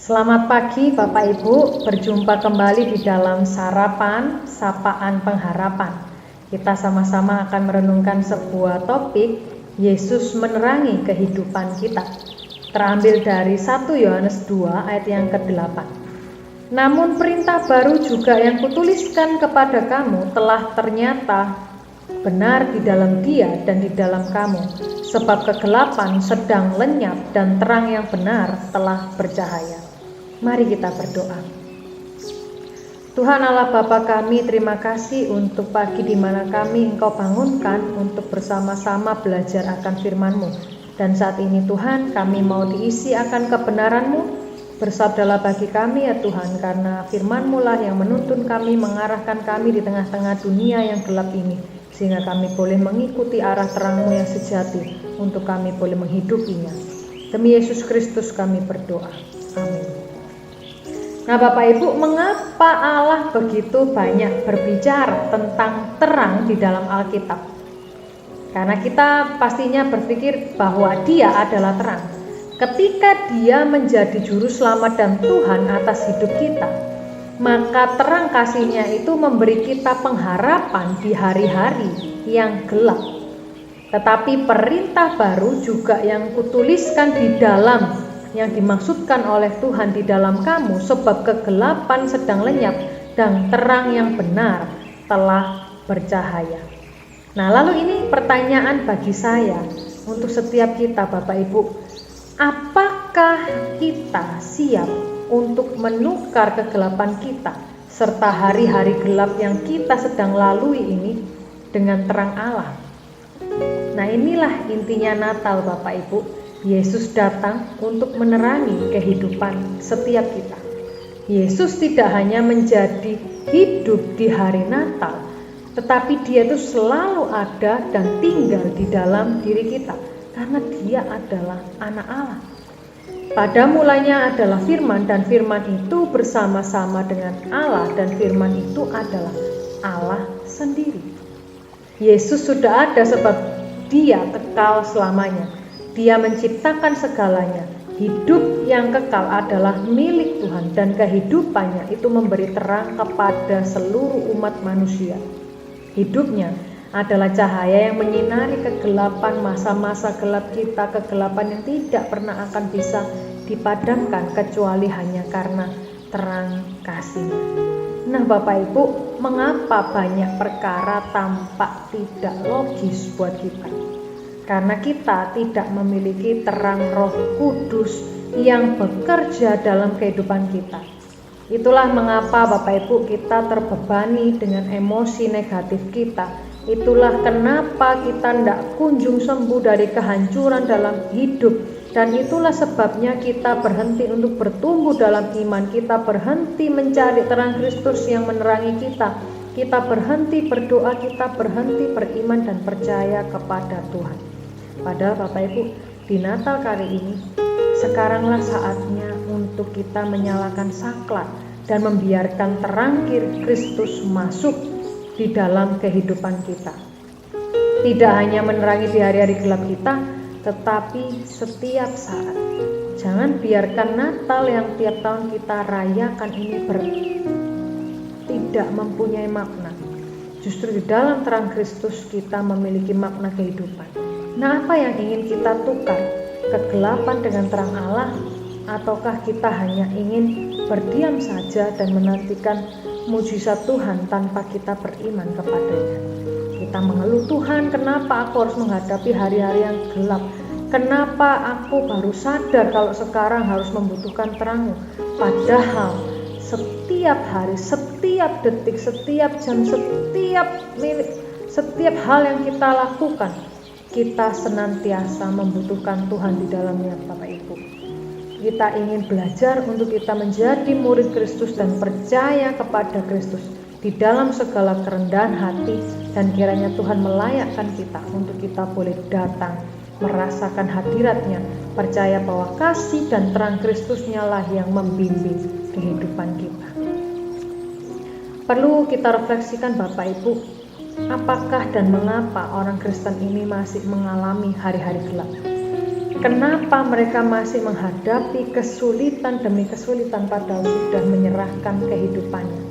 Selamat pagi Bapak Ibu, berjumpa kembali di dalam Sarapan Sapaan Pengharapan. Kita sama-sama akan merenungkan sebuah topik, Yesus menerangi kehidupan kita. Terambil dari 1 Yohanes 2 ayat yang ke-8. Namun perintah baru juga yang kutuliskan kepada kamu telah ternyata benar di dalam Dia dan di dalam kamu, sebab kegelapan sedang lenyap dan terang yang benar telah bercahaya. Mari kita berdoa. Tuhan Allah Bapa kami, terima kasih untuk pagi di mana kami Engkau bangunkan untuk bersama-sama belajar akan firman-Mu. Dan saat ini Tuhan, kami mau diisi akan kebenaran-Mu. Bersabdalah bagi kami ya Tuhan, karena firman-Mu lah yang menuntun kami, mengarahkan kami di tengah-tengah dunia yang gelap ini, sehingga kami boleh mengikuti arah terang-Mu yang sejati, untuk kami boleh menghidupinya. Demi Yesus Kristus kami berdoa. Amin. Nah Bapak Ibu, mengapa Allah begitu banyak berbicara tentang terang di dalam Alkitab? Karena kita pastinya berpikir bahwa Dia adalah terang. Ketika Dia menjadi juru selamat dan Tuhan atas hidup kita, maka terang kasih-Nya itu memberi kita pengharapan di hari-hari yang gelap. Tetapi perintah baru juga yang kutuliskan di dalam yang dimaksudkan oleh Tuhan di dalam kamu, sebab kegelapan sedang lenyap dan terang yang benar telah bercahaya. Nah, lalu ini pertanyaan bagi saya untuk setiap kita Bapak Ibu. Apakah kita siap untuk menukar kegelapan kita serta hari-hari gelap yang kita sedang lalui ini dengan terang Allah? Nah, inilah intinya Natal Bapak Ibu. Yesus datang untuk menerangi kehidupan setiap kita. Yesus tidak hanya menjadi hidup di hari Natal, tetapi Dia itu selalu ada dan tinggal di dalam diri kita, karena Dia adalah anak Allah. Pada mulanya adalah firman, dan firman itu bersama-sama dengan Allah, dan firman itu adalah Allah sendiri. Yesus sudah ada sebab Dia kekal selamanya. Dia menciptakan segalanya. Hidup yang kekal adalah milik Tuhan, dan kehidupannya itu memberi terang kepada seluruh umat manusia. Hidupnya adalah cahaya yang menyinari kegelapan masa-masa gelap kita, kegelapan yang tidak pernah akan bisa dipadamkan kecuali hanya karena terang kasih-Nya. Nah Bapak Ibu, mengapa banyak perkara tampak tidak logis buat kita? Karena kita tidak memiliki terang Roh Kudus yang bekerja dalam kehidupan kita. Itulah mengapa Bapak Ibu kita terbebani dengan emosi negatif kita. Itulah kenapa kita tidak kunjung sembuh dari kehancuran dalam hidup. Dan itulah sebabnya kita berhenti untuk bertumbuh dalam iman. Kita berhenti mencari terang Kristus yang menerangi kita. Kita berhenti berdoa, kita berhenti beriman dan percaya kepada Tuhan. Padahal Bapak Ibu, di Natal kali ini, sekaranglah saatnya untuk kita menyalakan saklar dan membiarkan terang Kristus masuk di dalam kehidupan kita. Tidak hanya menerangi di hari-hari gelap kita, tetapi setiap saat. Jangan biarkan Natal yang tiap tahun kita rayakan ini tidak mempunyai makna. Justru di dalam terang Kristus kita memiliki makna kehidupan. Nah, apa yang ingin kita tukar? Kegelapan dengan terang Allah, ataukah kita hanya ingin berdiam saja dan menantikan mujizat Tuhan tanpa kita beriman kepadanya? Kita mengeluh, Tuhan, kenapa aku harus menghadapi hari-hari yang gelap? Kenapa aku baru sadar kalau sekarang harus membutuhkan terang-Mu? Padahal setiap hari, setiap detik, setiap jam, setiap menit, setiap hal yang kita lakukan, kita senantiasa membutuhkan Tuhan di dalamnya Bapak Ibu. Kita ingin belajar untuk kita menjadi murid Kristus dan percaya kepada Kristus di dalam segala kerendahan hati, dan kiranya Tuhan melayakkan kita untuk kita boleh datang, merasakan hadirat-Nya, percaya bahwa kasih dan terang Kristus-Nya lah yang membimbing kehidupan kita. Perlu kita refleksikan Bapak Ibu, apakah dan mengapa orang Kristen ini masih mengalami hari-hari gelap? kenapa mereka masih menghadapi kesulitan demi kesulitan padahal sudah menyerahkan kehidupannya.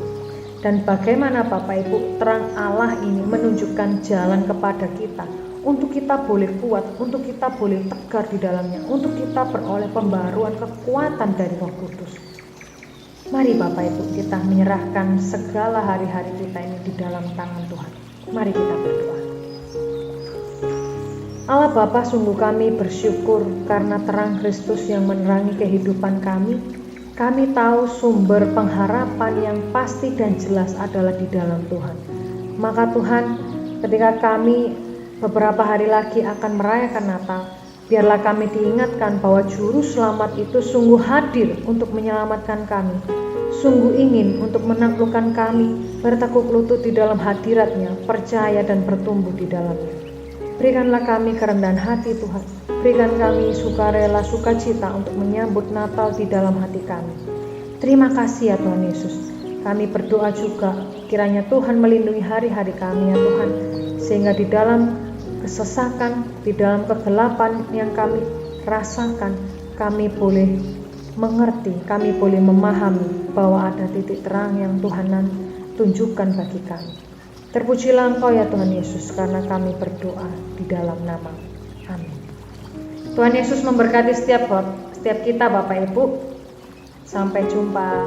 Dan bagaimana Bapak Ibu terang Allah ini menunjukkan jalan kepada kita untuk kita boleh kuat, untuk kita boleh tegar di dalamnya, untuk kita beroleh pembaruan kekuatan dari Roh Kudus. Mari Bapak Ibu kita menyerahkan segala hari-hari kita ini di dalam tangan Tuhan. Mari kita berdoa. Allah Bapa, sungguh kami bersyukur karena terang Kristus yang menerangi kehidupan kami. Kami tahu sumber pengharapan yang pasti dan jelas adalah di dalam Tuhan. Maka Tuhan, ketika kami beberapa hari lagi akan merayakan Natal, biarlah kami diingatkan bahwa Juru Selamat itu sungguh hadir untuk menyelamatkan kami, sungguh ingin untuk menaklukkan kami, bertekuk lutut di dalam hadirat-Nya, percaya dan bertumbuh di dalamnya. Berikanlah kami kerendahan hati Tuhan, berikan kami sukarela, sukacita untuk menyambut Natal di dalam hati kami. Terima kasih ya Tuhan Yesus. Kami berdoa juga kiranya Tuhan melindungi hari-hari kami ya Tuhan, sehingga di dalam kesesakan, di dalam kegelapan yang kami rasakan, kami boleh mengerti, kami boleh memahami bahwa ada titik terang yang Tuhan tunjukkan bagi kami. Terpujilah Engkau ya Tuhan Yesus, karena kami berdoa di dalam nama. Amin. Tuhan Yesus memberkati setiap kita Bapak Ibu. Sampai jumpa.